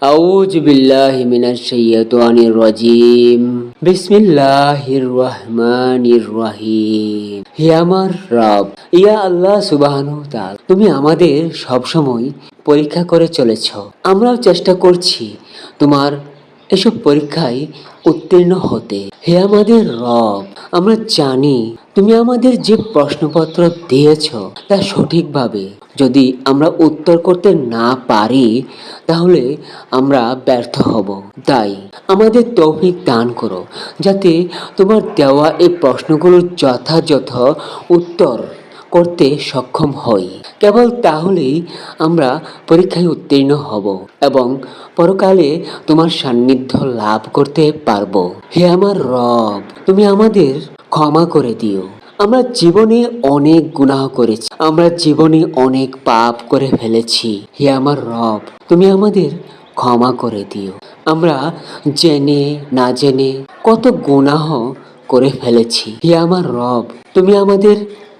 আউযু বিল্লাহি মিনাশ শাইতানির রাজিম। বিসমিল্লাহির রহমানির রহিম। হে আমার রব, ইয়া আল্লাহ সুবহানাহু ওয়া তাআলা, তুমি আমাদের সবসময় পরীক্ষা করে চলেছ। আমরাও চেষ্টা করছি তোমার এসব পরীক্ষায় উত্তীর্ণ হতে। হে আমাদের রব, আমরা জানি তুমি আমাদের যে প্রশ্নপত্র দিয়েছ তা সঠিকভাবে যদি আমরা উত্তর করতে না পারি তাহলে আমরা ব্যর্থ হব। তাই আমাদের তৌফিক দান করো যাতে তোমার দেওয়া এই প্রশ্নগুলোর যথাযথ উত্তর করতে সক্ষম হই। কেবল তাহলেই আমরা পরীক্ষায় উত্তীর্ণ হব এবং পরকালে তোমার সান্নিধ্য লাভ করতে পারবো। হে আমার রব, তুমি আমাদের ক্ষমা করে দিও। আমরা জীবনে অনেক গুনাহ করেছি, আমরা জীবনে অনেক পাপ করে ফেলেছি। হে আমার রব, তুমি আমাদের ক্ষমা করে দিও। আমরা জেনে না জেনে কত গুনাহ করে ফেলেছি। হে আমার রব, তুমি আমাদের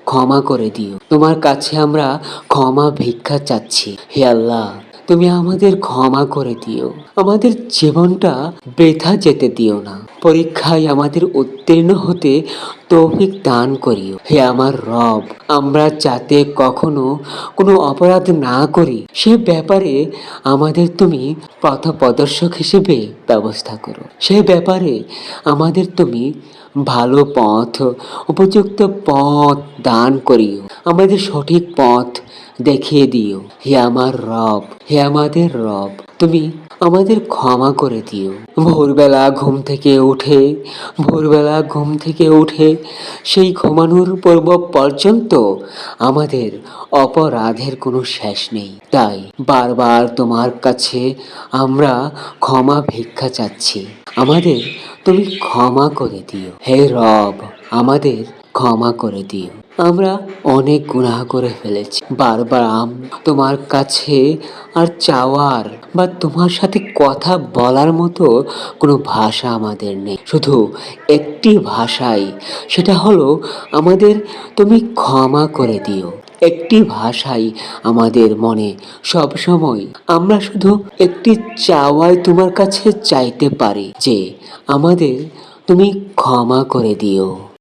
ক্ষমা করে দিও। তোমার কাছে আমরা ক্ষমা ভিক্ষা চাচ্ছি। হে আল্লাহ, তুমি আমাদের ক্ষমা করে দিও। আমাদের জীবনটা বৃথা যেতে দিও না। পরীক্ষায় আমাদের উত্তীর্ণ হতে তৌফিক দান করিও। হে আমার রব, আমরা যাতে কখনো কোনো অপরাধ না করি সে ব্যাপারে আমাদের তুমি পথপ্রদর্শক হিসেবে ব্যবস্থা করো। সে ব্যাপারে আমাদের তুমি ভালো পথ, উপযুক্ত পথ দান করিও। আমাদের সঠিক পথ দেখিয়ে দিও। হে আমার রব, হে আমাদের রব, তুমি আমাদের ক্ষমা করে দিও। ভোরবেলা ঘুম থেকে উঠে সেই ঘুমানোর পূর্ব পর্যন্ত আমাদের অপরাধের কোনো শেষ নেই। তাই বারবার তোমার কাছে আমরা ক্ষমা ভিক্ষা চাচ্ছি। আমাদের তুমি ক্ষমা করে দিও। হে রব, আমাদের ক্ষমা করে দিও। আমরা অনেক গুনাহ করে ফেলেছি। বারবার তোমার কাছে আর চাওয়ার বা তোমার সাথে কথা বলার মতো কোনো ভাষা আমাদের নেই। শুধু একটি ভাষাই, সেটা হলো আমাদের তুমি ক্ষমা করে দিও। একটি ভাষাই আমাদের মনে সব সময়, আমরা শুধু একটি চাওয়াই তোমার কাছে চাইতে পারি যে আমাদের তুমি ক্ষমা করে দিও।